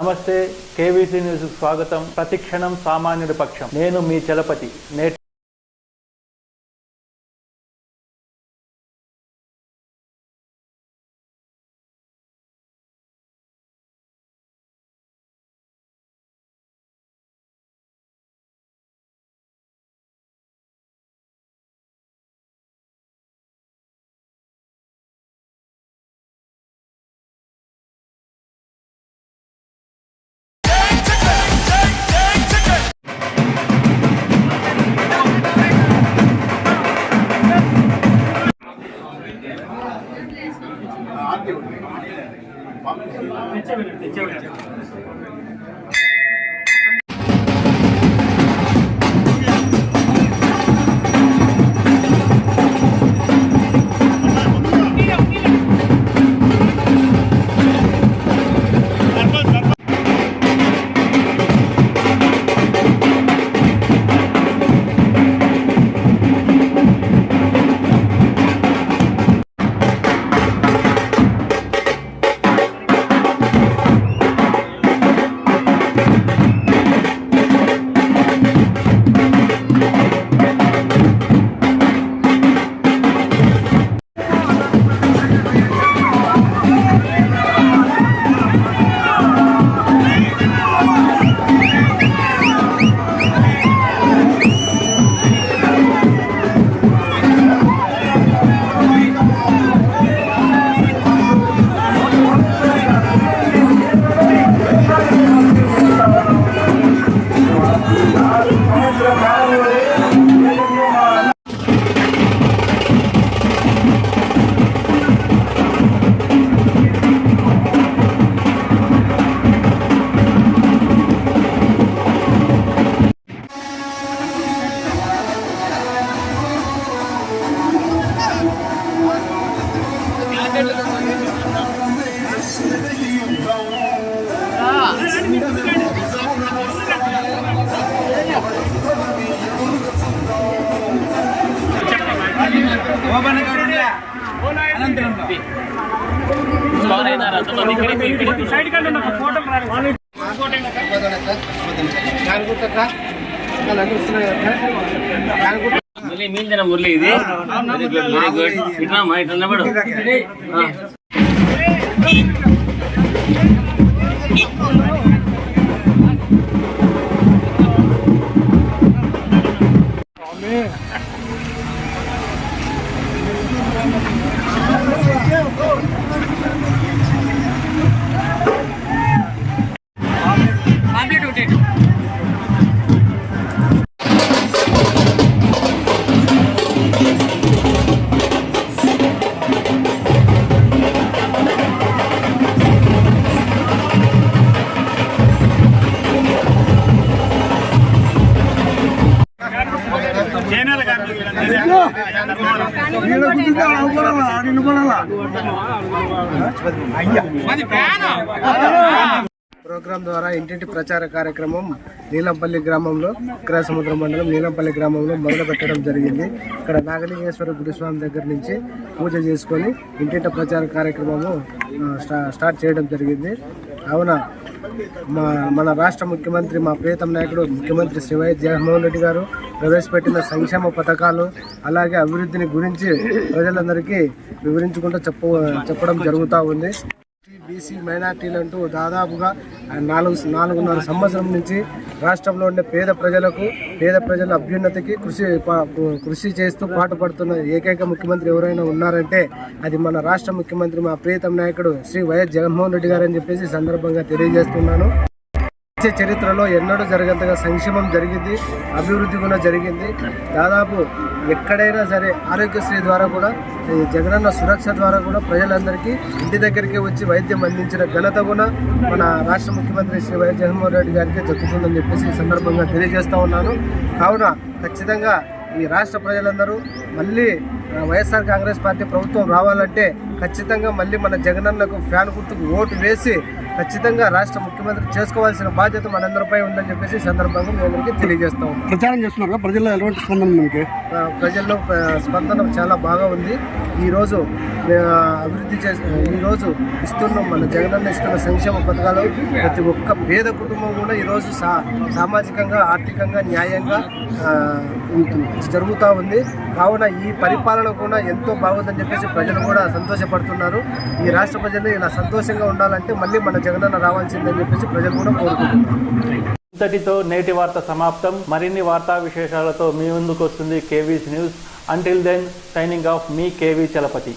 నమస్తే, KVC news స్వాగతం. ప్రతిక్షణం సామాన్యుడి పక్షం. నేను మీ చలపతి. మీందిన మురళి ఇది వెరీ గుడ్. ఇట్లా నిలబడు. ప్రోగ్రాం ద్వారా ఇంటింటి ప్రచార కార్యక్రమం నీలంపల్లి గ్రామంలో విక్రసముద్ర మండలం నీలంపల్లి గ్రామంలో మొదలు పెట్టడం జరిగింది. ఇక్కడ నాగలింగేశ్వర గురుస్వామి దగ్గర నుంచి పూజ చేసుకొని ఇంటింటి ప్రచార కార్యక్రమము స్టార్ట్ చేయడం జరిగింది. అవున మన రాష్ట్ర ముఖ్యమంత్రి, మా ప్రియతమ నాయకుడు ముఖ్యమంత్రి శ్రీ వైఎస్ జగన్మోహన్ రెడ్డి గారు ప్రవేశపెట్టిన సంక్షేమ పథకాలు, అలాగే అభివృద్ధిని గురించి ప్రజలందరికీ వివరించుకుంటూ చెప్పడం జరుగుతూ ఉంది. బీసీ మైనార్టీలు అంటూ దాదాపుగా 4.5 సంవత్సరం నుంచి రాష్ట్రంలో ఉండే పేద ప్రజల అభ్యున్నతికి కృషి చేస్తూ పాటుపడుతున్న ఏకైక ముఖ్యమంత్రి ఎవరైనా ఉన్నారంటే అది మన రాష్ట్ర ముఖ్యమంత్రి, మా ప్రియతమ నాయకుడు శ్రీ వైఎస్ జగన్మోహన్ రెడ్డి గారు అని చెప్పేసి సందర్భంగా తెలియజేస్తున్నాను. చరిత్రలో ఎన్నడూ జరగంతగా సంక్షేమం జరిగింది, అభివృద్ధి కూడా జరిగింది. దాదాపు ఎక్కడైనా సరే ఆరోగ్యశ్రీ ద్వారా కూడా, జగనన్న సురక్ష ద్వారా కూడా ప్రజలందరికీ ఇంటి దగ్గరికి వచ్చి వైద్యం అందించిన ఘనత కూడా మన రాష్ట్ర ముఖ్యమంత్రి శ్రీ వైఎస్ జగన్మోహన్ రెడ్డి గారికి దక్కుతుందని చెప్పేసి ఈ సందర్భంగా తెలియజేస్తూ ఉన్నాను. కావున ఖచ్చితంగా ఈ రాష్ట్ర ప్రజలందరూ మళ్ళీ వైఎస్ఆర్ కాంగ్రెస్ పార్టీ ప్రభుత్వం రావాలంటే ఖచ్చితంగా మళ్ళీ మన జగనన్నకు ఫ్యాన్ గుర్తుకు ఓటు వేసి ఖచ్చితంగా రాష్ట్ర ముఖ్యమంత్రి చేసుకోవాల్సిన బాధ్యత మనందరిపై ఉందని చెప్పేసి ఈ సందర్భంగా మీ అందరికీ తెలియజేస్తా ఉన్నాం. ప్రచారం చేస్తున్నారు ప్రజల్లో ఎలాంటి స్పందన ఉంది? ప్రజల్లో స్పందన చాలా బాగా ఉంది. ఈరోజు అభివృద్ధి ఈరోజు మన జగనన్న ఇస్తున్న సంక్షేమ పథకాలు ప్రతి ఒక్క పేద కుటుంబం కూడా ఈరోజు సామాజికంగా ఆర్థికంగా న్యాయంగా జరుగుతూ ఉంది. కావున ఈ పరిపాలన కూడా ఎంతో బాగుందని చెప్పేసి ప్రజలు కూడా సంతోషపడుతున్నారు. ఈ రాష్ట్ర ప్రజలు ఇలా సంతోషంగా ఉండాలంటే మళ్ళీ మన జగనన్న రావాల్సిందని చెప్పేసి ప్రజలు కూడా కోరుకుంటున్నారు. ఇంతటితో నేటి వార్త సమాప్తం. మరిన్ని వార్తా విశేషాలతో మీ ముందుకు వస్తుంది KV's news. Until then signing off మీ కేవీ చలపతి.